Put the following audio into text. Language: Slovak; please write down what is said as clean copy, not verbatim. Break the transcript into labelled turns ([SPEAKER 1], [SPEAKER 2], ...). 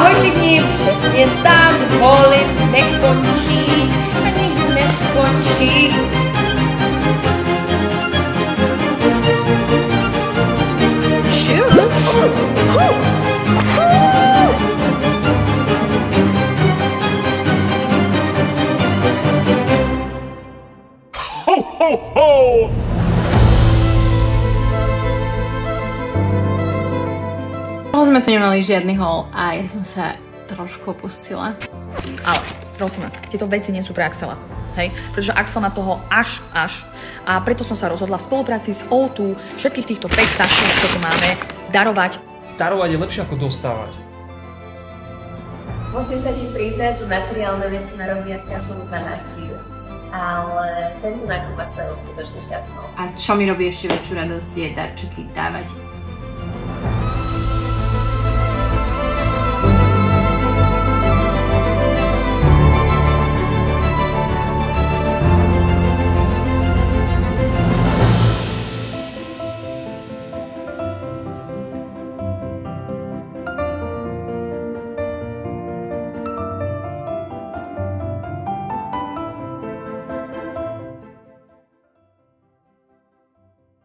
[SPEAKER 1] Ahoj všichni, přesně tak, holy nekončí a nikdy neskončí. Shoes?
[SPEAKER 2] Ho, ho, ho!
[SPEAKER 3] Sme tu nemali žiadny hol a ja som sa trošku opustila.
[SPEAKER 4] Ale prosím vás, tieto veci nie sú pre Axela, hej? Pretože Axel na toho až. A preto som sa rozhodla v spolupráci s O2 všetkých týchto 5 tašiek, ktoré máme, darovať.
[SPEAKER 5] Darovať je lepšie ako dostávať.
[SPEAKER 6] Musím sa ti priznať, že materiálne veci na rovniatka sú za náš chvíľu. Ale tento nákup ma spravil skutočne šťastnou.
[SPEAKER 3] A čo mi robí ešte väčšiu radosť je darčeky dávať.